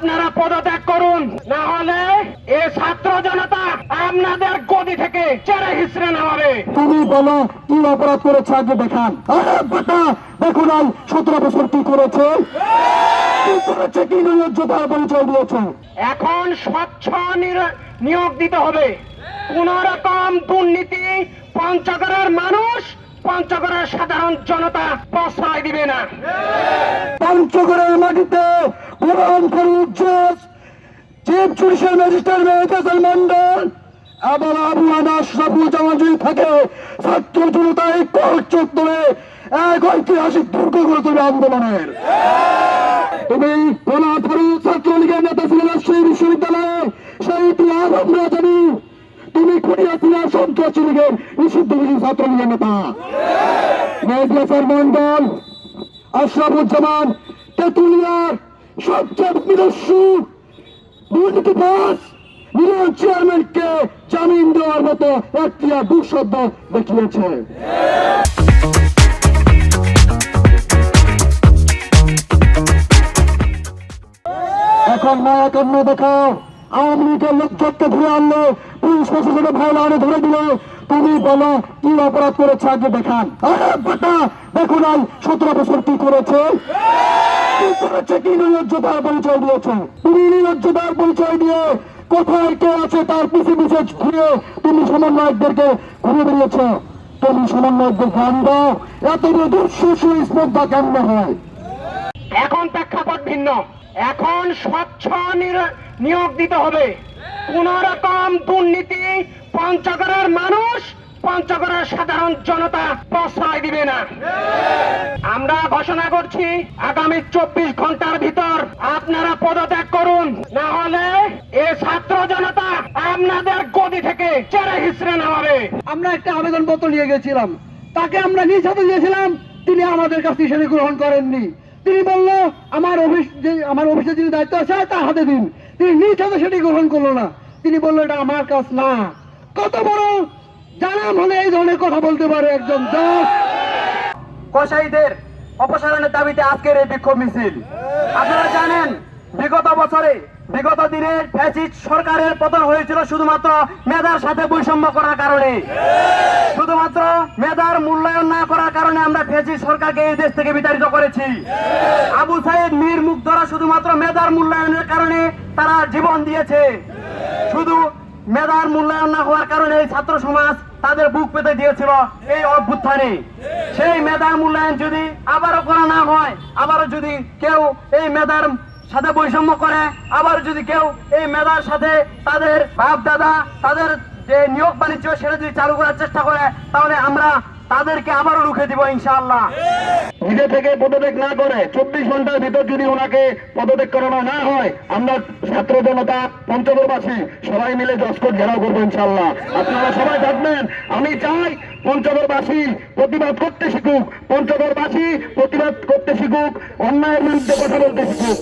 আপনারা পদত্যাগ করুন, না হলে এই ছাত্র জনতা আপনাদের গদি থেকে চেরে হিসড়ে নামাবে। তুমি বলো কি অপরাধ করেছে আগে দেখান। আরে বেটা দেখো নাই 17 বছর কি করেছে, কি নির্লজ্জতার পরিচয় দিয়েছে। এখন স্বচ্ছ নিয়োগ দিতে হবে। কোন রকম দুর্নীতি পঞ্চগড়ের মানুষ, পঞ্চগড়ের সাধারণ জনতা প্রশ্রয় দিবে না। পঞ্চগড়ের মাটিতে কোরআন ফরিদ জজ, চিফ জুডিশিয়াল ম্যাজিস্ট্রেট মেহতাজুল মন্ডল এবং আবু আনাস রাফুল জামাজি থাকে ছাত্র জনতা এই কোর্ট চত্বরে এক ঐতিহাসিক দুর্গ করে তুলবে আন্দোলনের। তুমি কোরআন ফরিদ ছাত্রলীগের নেতা ছিলেন রাজশাহী বিশ্ববিদ্যালয়ে, সেই ইতিহাস আমরা জানি। তুমি খুনিয়াছিলা সন্ত্রাসী লীগের নিষিদ্ধবিহীন ছাত্রলীগের নেতা। মেহতাজুল মন্ডল, আশরাফুজ্জামান তেতুলিয়ার সবচেয়ে বিদস্যু দুর্নীতিবাজ নির্বাহী চেয়ারম্যানকে জামিন দেওয়ার মতো এখতিয়ার দুঃসাধ্য দেখিয়েছে। এখন নয়া কর্ম দেখো, আওয়ামী লীগের লোকজনকে ধরে আনলো, পুলিশ প্রশাসনের ভাইলারে ধরে দিল। তুমি বলো কি অপরাধ করেছে আগে দেখান। আরে বেটা দেখো নাই 17 বছর কি করেছে, কি নির্লজ্জতার পরিচয় দিয়েছে। তুমি নির্লজ্জতার পরিচয় দিয়ে কোথায় কে আছে তার পিছে পিছে ঘুরে তুমি সমন্বয়কদেরকে ঘুরে বেরিয়েছ। তুমি সমন্বয়কদের গান দাও, এত দুঃশু স্পর্ধা কেমন হয়। এখন প্রেক্ষাপট ভিন্ন। এখন স্বচ্ছ নিয়োগ দিতে হবে। কোন রকম দুর্নীতি পঞ্চগড়ের মানুষ, পঞ্চগড়ের সাধারণ জনতা প্রশ্রয় দিবে না। আমরা ঘোষণা করছি আগামী 24 ঘন্টার ভিতর আপনারা পদত্যাগ করুন, না হলে এই ছাত্র জনতা আপনাদের গদি থেকে চেরে হিসড়ে নামাবে। আমরা একটা আবেদন পত্র নিয়ে গেছিলাম, তাকে আমরা নিজ হাতে দিয়েছিলাম, তিনি আমাদের কাছে সেটি গ্রহণ করেননি। তিনি বলল আমার অফিসে যিনি দায়িত্ব আছে তার হাতে দিন, তিনি নিজ হাতে সেটি গ্রহণ করলো না। তিনি বললো এটা আমার কাজ না। কত বড় জানাম হলে এই ধরনের কথা বলতে পারে একজন জজ। কসাইদের অপসারণের দাবিতে আজকের এই বিক্ষোভ মিছিল। আপনারা জানেন বিগত দিনে ফ্যাসিস্ট সরকারের পতন হয়েছিল শুধুমাত্র মেধার সাথে বৈষম্য করার কারণে। শুধুমাত্র মেধার মূল্যায়ন না করার কারণে আমরা ফ্যাসিস্ট সরকারকে এই দেশ থেকে বিতাড়িত করেছি। আবু সাইদ মীর মুগ্ধরা শুধুমাত্র মেধার মূল্যায়নের কারণে তারা জীবন দিয়েছে। শুধু মেধার মূল্যায়ন না হওয়ার কারণে এই ছাত্র সমাজ তাদের বুক পেতে দিয়েছিল এই অভ্যুত্থানে। সেই মেধার মূল্যায়ন যদি আবারও করা না হয়, আবারও যদি কেউ এই মেধার সাথে বৈষম্য করে, আবার যদি কেউ এই মেধার সাথে তাদের বাপ দাদা তাদের যে নিয়োগ বাণিজ্য সেটা যদি চালু করার চেষ্টা করে, তাহলে আমরা তাদেরকে আবারও রুখে দিব ইনশাআল্লাহ। নিজে থেকে পদত্যাগ না করে 24 ঘন্টার ভিতর যদি ওনাকে পদত্যাগ করানো না হয়, আমরা ছাত্র জনতা পঞ্চগড়বাসী সবাই মিলে জসকোট ঘেরাও করবো ইনশাআল্লাহ। আপনারা সবাই থাকবেন। আমি চাই পঞ্চগড়বাসী প্রতিবাদ করতে শিখুক, পঞ্চগড়বাসী প্রতিবাদ করতে শিখুক, অন্যায়ের বিরুদ্ধে কথা বলতে শিখুক।